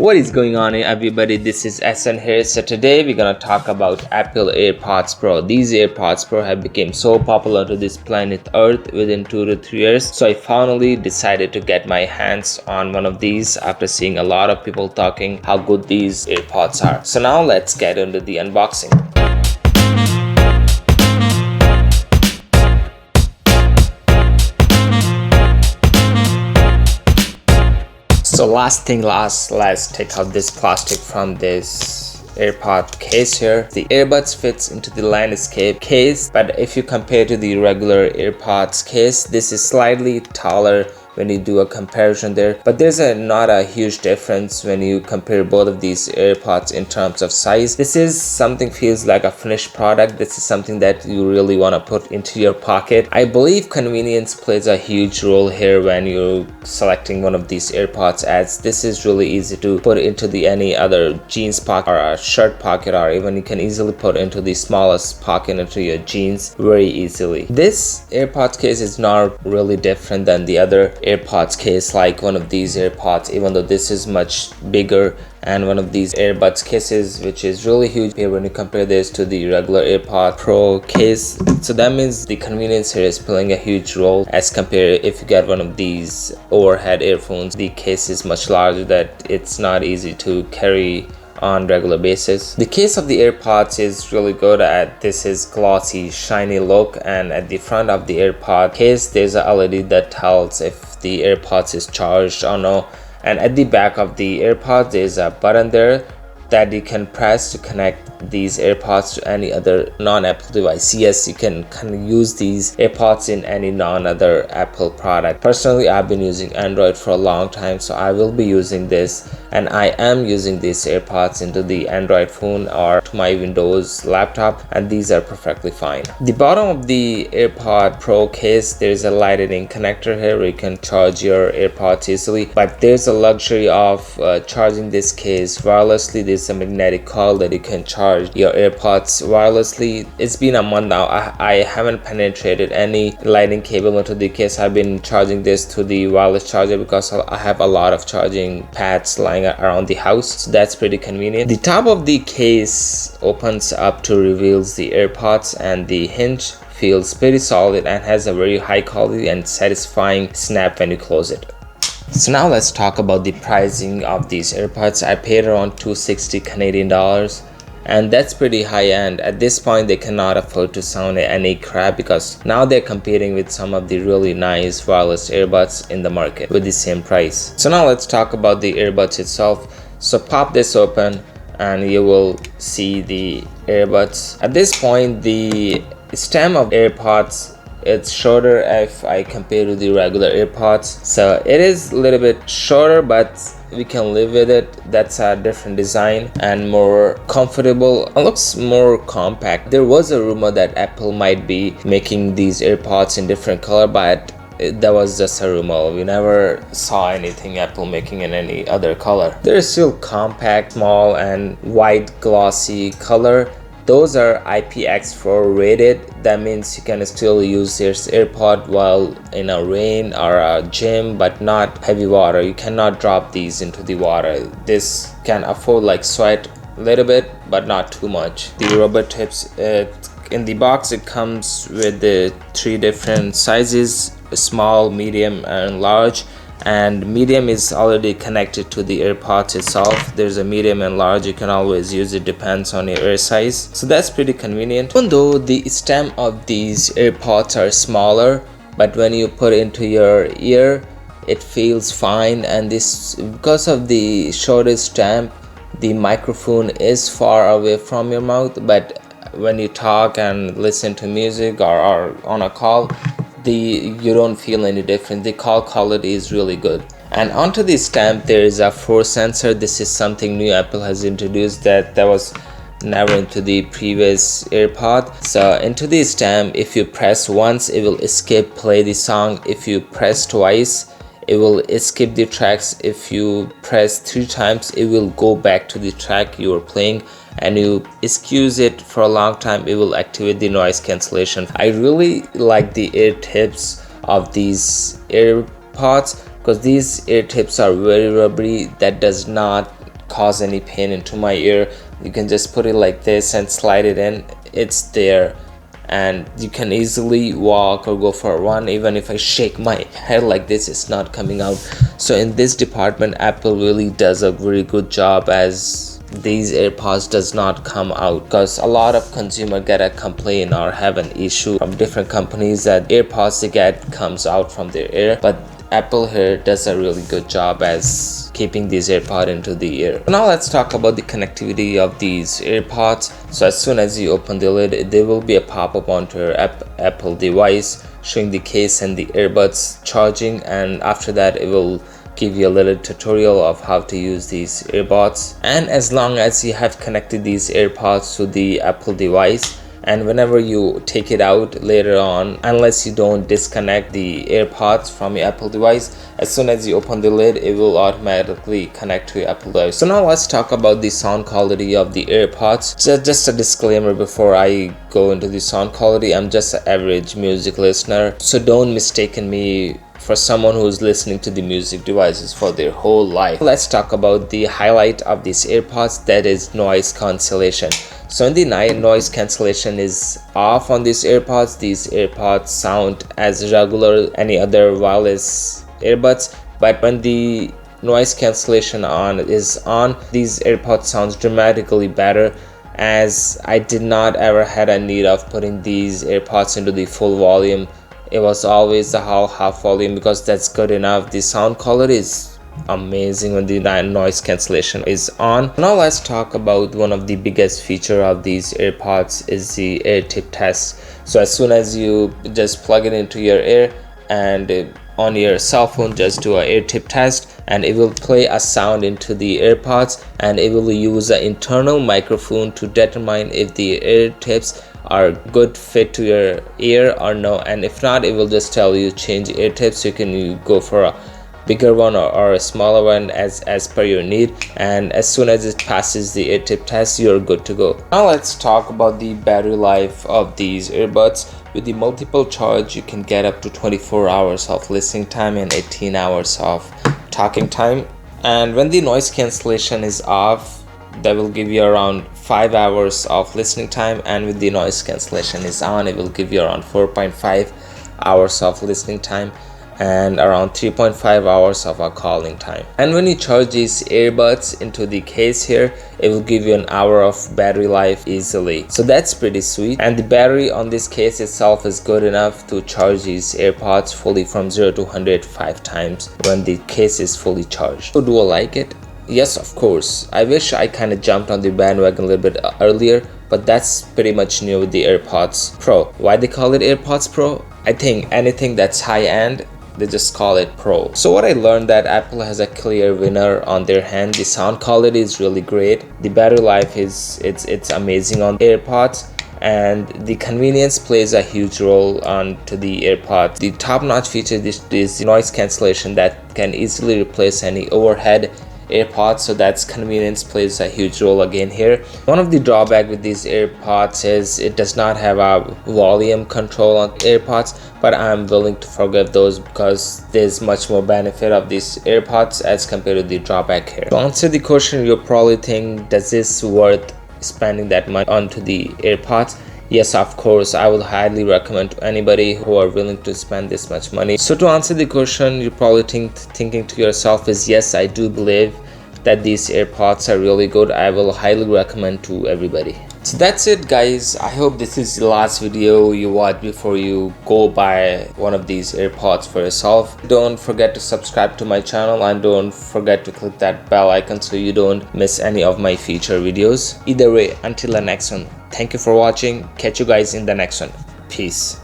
What is going on here, everybody? This is SN here. So today we're gonna talk about Apple AirPods Pro. These AirPods Pro have become so popular to this planet Earth within 2 to 3 years. So I finally decided to get my hands on one of these after seeing a lot of people talking how good these AirPods are. So now let's get into the unboxing. So last thing last, let's take out this plastic from this AirPod case here. The earbuds fits into the landscape case, but if you compare to the regular AirPods case, this is slightly taller when you do a comparison there, but there's not a huge difference when you compare both of these AirPods in terms of size. This is something feels like a finished product. This is something that you really want to put into your pocket. I believe convenience plays a huge role here when you're selecting one of these AirPods, as this is really easy to put into the any other jeans pocket or a shirt pocket, or even you can easily put into the smallest pocket into your jeans very easily. This AirPods case is not really different than the other AirPods case, like one of these AirPods, even though this is much bigger, and one of these earbuds cases which is really huge here when you compare this to the regular AirPod Pro case. So that means the convenience here is playing a huge role as compared if you get one of these overhead earphones. The case is much larger that it's not easy to carry on regular basis. The case of the AirPods is really good at this is glossy shiny look, and at the front of the AirPod case there's a LED that tells if the AirPods is charged or no, and at the back of the AirPods there's a button there that you can press to connect these AirPods to any other non-Apple device. Yes, you can use these AirPods in any non-other Apple product. Personally, I've been using Android for a long time, so I will be using this, and I am using these AirPods into the Android phone or to my Windows laptop, and these are perfectly fine. The bottom of the AirPod Pro case, there's a lightning connector here where you can charge your AirPods easily, but there's a luxury of charging this case wirelessly. There's a magnetic coil that you can charge your AirPods wirelessly. It's been a month now. I haven't penetrated any lightning cable into the case. I've been charging this to the wireless charger because I have a lot of charging pads lying around the house, so that's pretty convenient. The top of the case opens up to reveals the AirPods, and the hinge feels pretty solid and has a very high quality and satisfying snap when you close it. So now let's talk about the pricing of these AirPods. I paid around 260 Canadian dollars, and that's pretty high end. At this point they cannot afford to sound any crap because now they're competing with some of the really nice wireless earbuds in the market with the same price. So now let's talk about the earbuds itself. So pop this open and you will see the earbuds. At this point the stem of AirPods, it's shorter if I compare to the regular AirPods, so it is a little bit shorter, but we can live with it. That's a different design and more comfortable. It looks more compact. There was a rumor that Apple might be making these AirPods in different color, but that was just a rumor. We never saw anything Apple making in any other color. They're still compact, small, and white glossy color. Those are IPX4 rated. That means you can still use this AirPod while in a rain or a gym, but not heavy water. You cannot drop these into the water. This can afford like sweat a little bit, but not too much. The rubber tips, in the box it comes with the 3 different sizes: small, medium, and large. And medium is already connected to the AirPods itself. There's a medium and large, you can always use it, depends on your ear size, so that's pretty convenient. Even though the stem of these AirPods are smaller, but when you put it into your ear it feels fine, and this because of the shorter stem the microphone is far away from your mouth, but when you talk and listen to music or on a call, you don't feel any different. The call quality is really good. And onto the stamp there is a force sensor. This is something new Apple has introduced that was never into the previous AirPod. So into the stamp, if you press once it will skip play the song. If you press twice it will skip the tracks. If you press 3 times it will go back to the track you were playing, and you excuse it for a long time it will activate the noise cancellation. I really like the ear tips of these AirPods because these ear tips are very rubbery. That does not cause any pain into my ear. You can just put it like this and slide it in. It's there, and you can easily walk or go for a run. Even if I shake my head like this, it's not coming out. So in this department, Apple really does a very good job, as these AirPods does not come out, because a lot of consumer get a complaint or have an issue from different companies that AirPods they get comes out from their ear, but Apple here does a really good job as keeping these AirPods into the ear. Now let's talk about the connectivity of these AirPods. So as soon as you open the lid, there will be a pop-up onto your Apple device showing the case and the earbuds charging, and after that it will give you a little tutorial of how to use these earbuds. And as long as you have connected these AirPods to the Apple device, and whenever you take it out later on, unless you don't disconnect the AirPods from your Apple device, as soon as you open the lid, it will automatically connect to your Apple device. So now let's talk about the sound quality of the AirPods. Just a disclaimer before I go into the sound quality, I'm just an average music listener, so don't mistaken me for someone who's listening to the music devices for their whole life. Let's talk about the highlight of these AirPods, that is noise cancellation. So in the night, noise cancellation is off on these AirPods. These AirPods sound as regular any other wireless earbuds, but when the noise cancellation is on, these AirPods sounds dramatically better, as I did not ever had a need of putting these AirPods into the full volume. It was always the half volume, because that's good enough. The sound quality is amazing when the noise cancellation is on. Now let's talk about one of the biggest feature of these AirPods is the AirTip test. So as soon as you just plug it into your ear and on your cell phone, just do an AirTip test, and it will play a sound into the AirPods, and it will use an internal microphone to determine if the ear tips are good fit to your ear or no, and if not, it will just tell you change ear tips. You can go for a bigger one or a smaller one as per your need, and as soon as it passes the AirTip test, you're good to go. Now let's talk about the battery life of these earbuds. With the multiple charge, you can get up to 24 hours of listening time and 18 hours of talking time. And when the noise cancellation is off, that will give you around 5 hours of listening time, and with the noise cancellation is on, it will give you around 4.5 hours of listening time and around 3.5 hours of our calling time. And when you charge these earbuds into the case here, it will give you an hour of battery life easily. So that's pretty sweet, and the battery on this case itself is good enough to charge these AirPods fully from 0 to 100 5 times when the case is fully charged. So do I like it? Yes, of course. I wish I kind of jumped on the bandwagon a little bit earlier, but that's pretty much new with the AirPods Pro. Why they call it AirPods Pro? I think anything that's high-end, they just call it Pro. So what I learned that Apple has a clear winner on their hand. The sound quality is really great. The battery life is it's amazing on AirPods, and the convenience plays a huge role onto the AirPods. The top-notch feature is noise cancellation that can easily replace any overhead AirPods, so that's convenience plays a huge role again here. One of the drawback with these AirPods is it does not have a volume control on AirPods, but I'm willing to forgive those because there's much more benefit of these AirPods as compared to the drawback here. To answer the question, you'll probably think, does this worth spending that much onto the AirPods? Yes, of course, I would highly recommend to anybody who are willing to spend this much money. So to answer the question, you're probably thinking to yourself is, yes, I do believe that these AirPods are really good. I will highly recommend to everybody. So that's it, guys. I hope this is the last video you watch before you go buy one of these AirPods for yourself. Don't forget to subscribe to my channel, and don't forget to click that bell icon so you don't miss any of my future videos. Either way, until the next one, thank you for watching. Catch you guys in the next one. Peace.